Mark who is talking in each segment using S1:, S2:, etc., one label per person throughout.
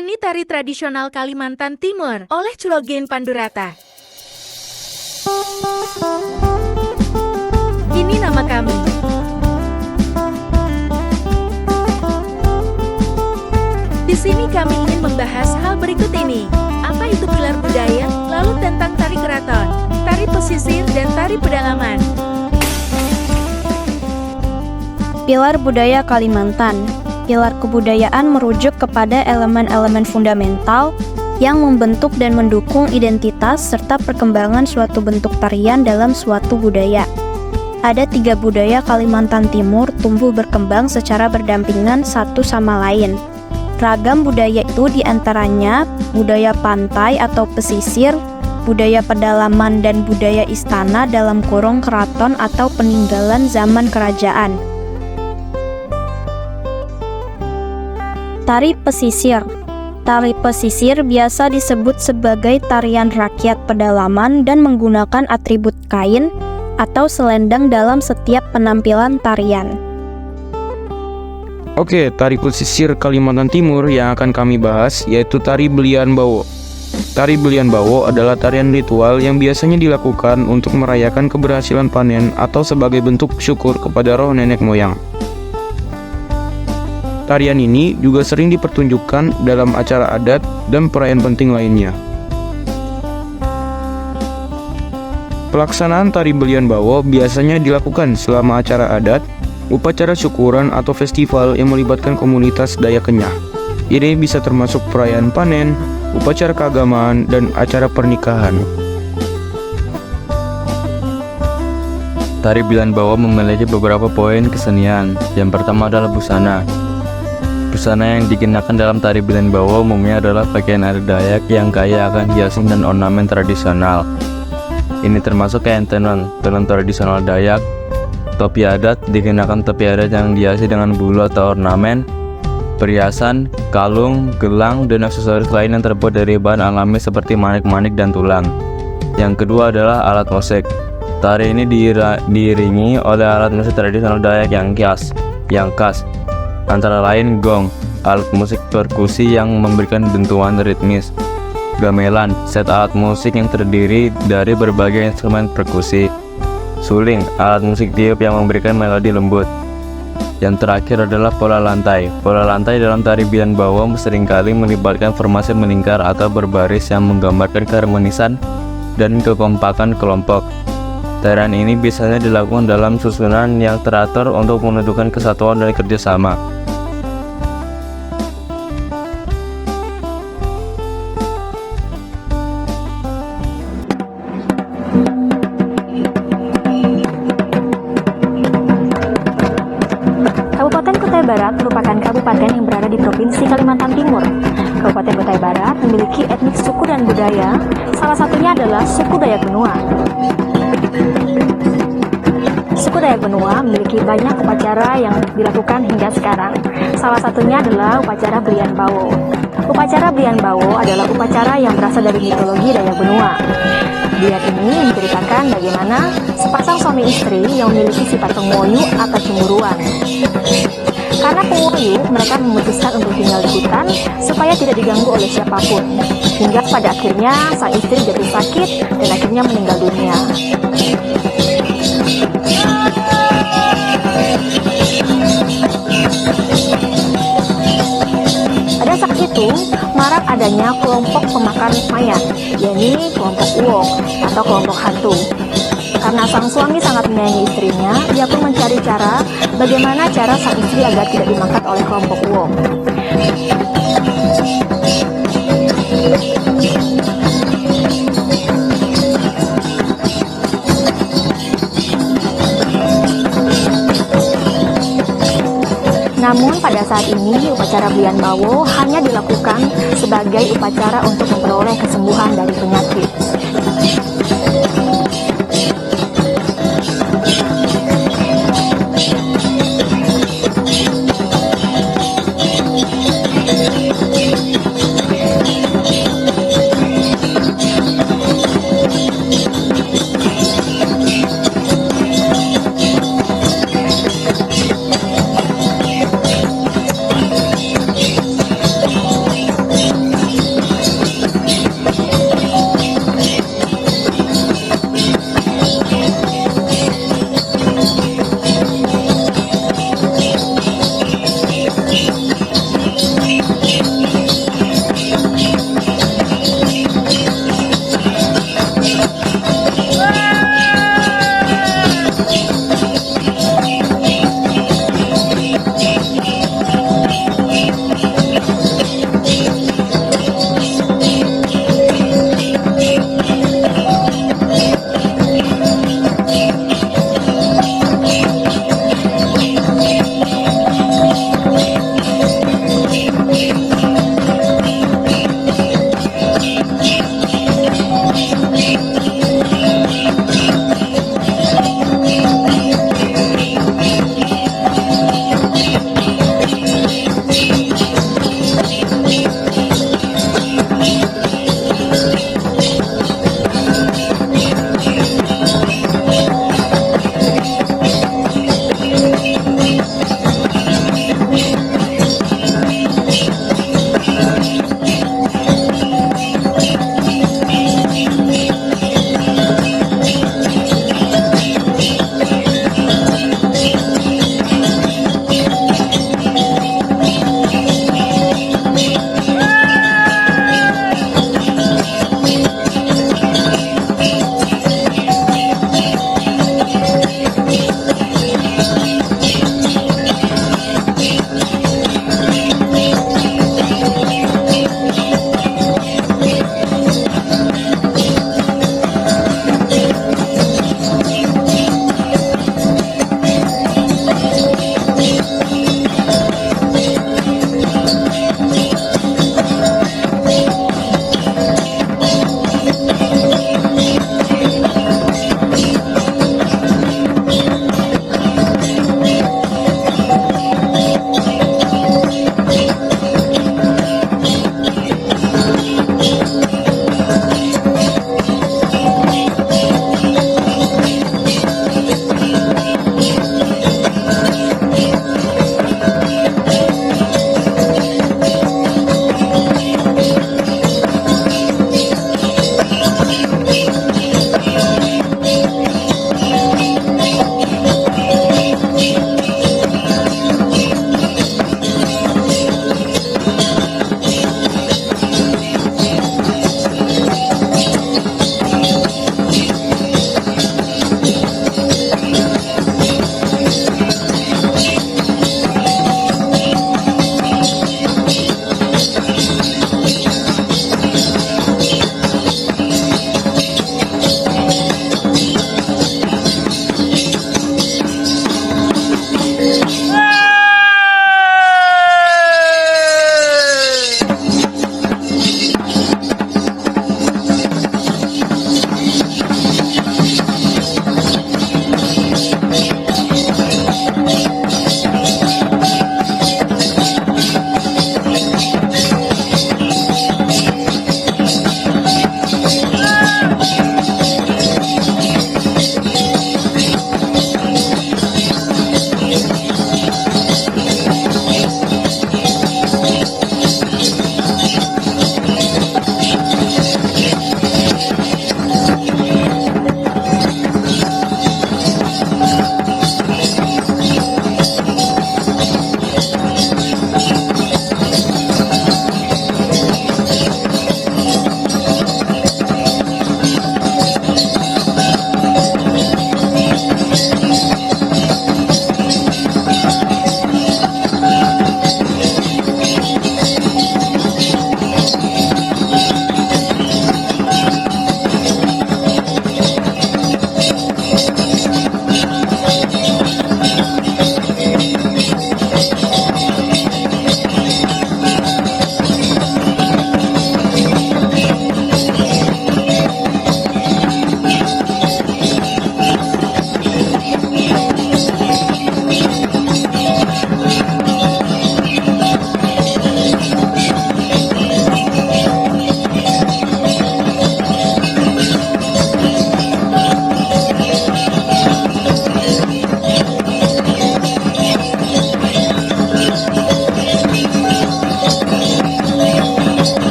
S1: Seni tari tradisional Kalimantan Timur oleh Culogen Pandurata. Ini nama kami. Di sini kami ingin membahas hal berikut ini. Apa itu pilar budaya, lalu tentang tari keraton, tari pesisir, dan tari pedalaman.
S2: Pilar budaya Kalimantan. Pilar kebudayaan merujuk kepada elemen-elemen fundamental yang membentuk dan mendukung identitas serta perkembangan suatu bentuk tarian dalam suatu budaya. Ada 3 budaya Kalimantan Timur tumbuh berkembang secara berdampingan satu sama lain. Ragam budaya itu diantaranya budaya pantai atau pesisir, budaya pedalaman, dan budaya istana dalam kurung keraton atau peninggalan zaman kerajaan. Tari pesisir. Tari pesisir biasa disebut sebagai tarian rakyat pedalaman dan menggunakan atribut kain atau selendang dalam setiap penampilan tarian.
S3: Oke, tari pesisir Kalimantan Timur yang akan kami bahas yaitu tari Belian Bawo. Tari Belian Bawo adalah tarian ritual yang biasanya dilakukan untuk merayakan keberhasilan panen atau sebagai bentuk syukur kepada roh nenek moyang. Tarian ini juga sering dipertunjukkan dalam acara adat dan perayaan penting lainnya. Pelaksanaan tari Belian Bawo biasanya dilakukan selama acara adat, upacara syukuran atau festival yang melibatkan komunitas Dayak Kenyah. Ini bisa termasuk perayaan panen, upacara keagamaan, dan acara pernikahan.
S4: Tari Belian Bawo memiliki beberapa poin kesenian. Yang pertama adalah busana. Busana yang dikenakan dalam tari Belian Bawo umumnya adalah pakaian adat Dayak yang kaya akan hiasan dan ornamen tradisional. Ini termasuk kain tenun tradisional Dayak. Topi adat dikenakan topi adat yang dihiasi dengan bulu atau ornamen, perhiasan, kalung, gelang, dan aksesoris lain yang terbuat dari bahan alami seperti manik-manik dan tulang. Yang kedua adalah alat musik. Tari ini diiringi oleh alat musik tradisional Dayak yang khas, antara lain gong, alat musik perkusi yang memberikan dentuman ritmis, gamelan, set alat musik yang terdiri dari berbagai instrumen perkusi, suling, alat musik tiup yang memberikan melodi lembut. Yang terakhir adalah pola lantai. Pola lantai dalam tari Belian Bawo seringkali melibatkan formasi melingkar atau berbaris yang menggambarkan keharmonisan dan kekompakan kelompok. Tarian ini biasanya dilakukan dalam susunan yang teratur untuk menunjukkan kesatuan dan kerjasama.
S5: Kabupaten Kutai Barat merupakan kabupaten yang berada di Provinsi Kalimantan Timur. Kabupaten Kutai Barat memiliki etnik suku dan budaya, salah satunya adalah suku Dayak Benua. Suku Dayak Benua memiliki banyak upacara yang dilakukan hingga sekarang. Salah satunya adalah upacara Belian Bawo. Upacara Belian Bawo adalah upacara yang berasal dari mitologi Dayak Benua. Biar ini menceritakan bagaimana sepasang suami istri yang memiliki sifat pengoyu atau cemburuan. Karena pengoyu, mereka memutuskan untuk tinggal di hutan supaya tidak diganggu oleh siapapun. Hingga pada akhirnya sang istri jatuh sakit dan akhirnya meninggal dunia. Pada saat itu, marak adanya kelompok pemakan mayat, yakni kelompok Uwok atau kelompok hantu. Karena sang suami sangat menyayangi istrinya, dia pun mencari cara bagaimana cara sang istri agar tidak dimakan oleh kelompok Uwok. Namun pada saat ini upacara Belian Bawo hanya dilakukan sebagai upacara untuk memperoleh kesembuhan dari penyakit.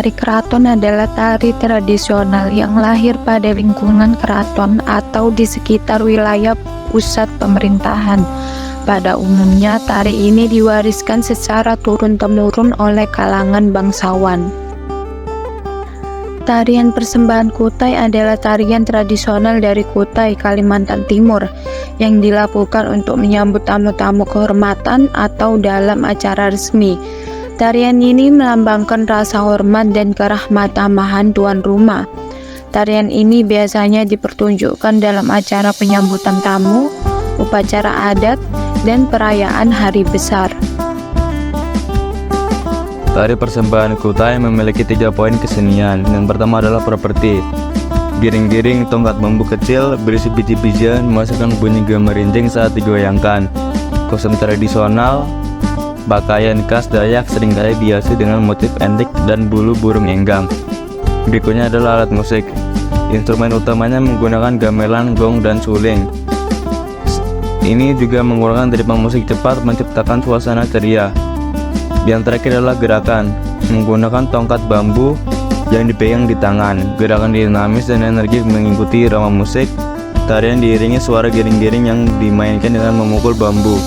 S6: tari keraton adalah tari tradisional yang lahir pada lingkungan keraton atau di sekitar wilayah pusat pemerintahan. Pada umumnya, tari ini diwariskan secara turun-temurun oleh kalangan bangsawan. Tarian persembahan Kutai adalah tarian tradisional dari Kutai, Kalimantan Timur yang dilakukan untuk menyambut tamu-tamu kehormatan atau dalam acara resmi. Tarian ini melambangkan rasa hormat dan kerahmatan tuan rumah. Tarian ini biasanya dipertunjukkan dalam acara penyambutan tamu, upacara adat, dan perayaan hari besar.
S4: Tari persembahan Kutai memiliki 3 poin kesenian. Yang pertama adalah properti. Giring-giring tongkat bambu kecil berisi biji-bijian menghasilkan bunyi gemerinding saat digoyangkan. Kostum tradisional, pakaian khas Dayak seringkali dihiasi dengan motif entik dan bulu burung enggang. Berikutnya adalah alat musik. Instrumen utamanya menggunakan gamelan, gong, dan suling. Ini juga menggunakan ritme musik cepat menciptakan suasana ceria. Yang terakhir adalah gerakan, menggunakan tongkat bambu yang dipegang di tangan. Gerakan dinamis dan energi mengikuti irama musik. Tarian diiringi suara giring-giring yang dimainkan dengan memukul bambu.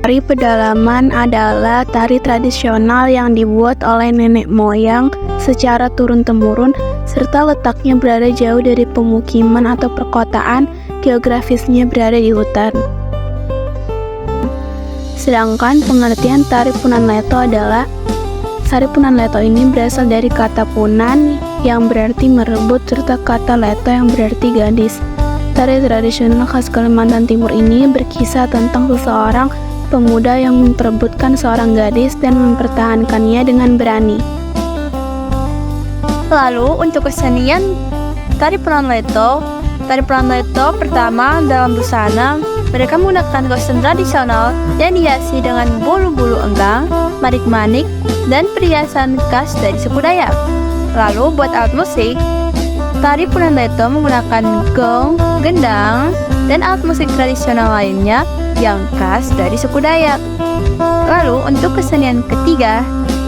S7: Tari pedalaman adalah tari tradisional yang dibuat oleh nenek moyang secara turun-temurun serta letaknya berada jauh dari pemukiman atau perkotaan, geografisnya berada di hutan. Sedangkan pengertian tari Punan Leto adalah tari Punan Leto ini berasal dari kata punan yang berarti merebut serta kata leto yang berarti gadis. Tari tradisional khas Kalimantan Timur ini berkisah tentang seseorang pemuda yang memperebutkan seorang gadis dan mempertahankannya dengan berani.
S2: Lalu untuk kesenian tari Punan Leto pertama dalam busana, mereka menggunakan kostum tradisional yang dihiasi dengan bulu-bulu enggang, manik-manik, dan perhiasan khas dari suku Dayak. Lalu buat alat musik, tari Punan Leto menggunakan gong, gendang, dan alat musik tradisional lainnya yang khas dari suku Dayak. Lalu untuk kesenian ketiga,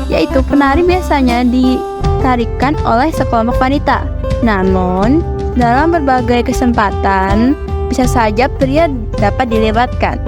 S2: yaitu penari biasanya ditarikan oleh sekelompok wanita. Namun, dalam berbagai kesempatan, bisa saja pria dapat dilibatkan.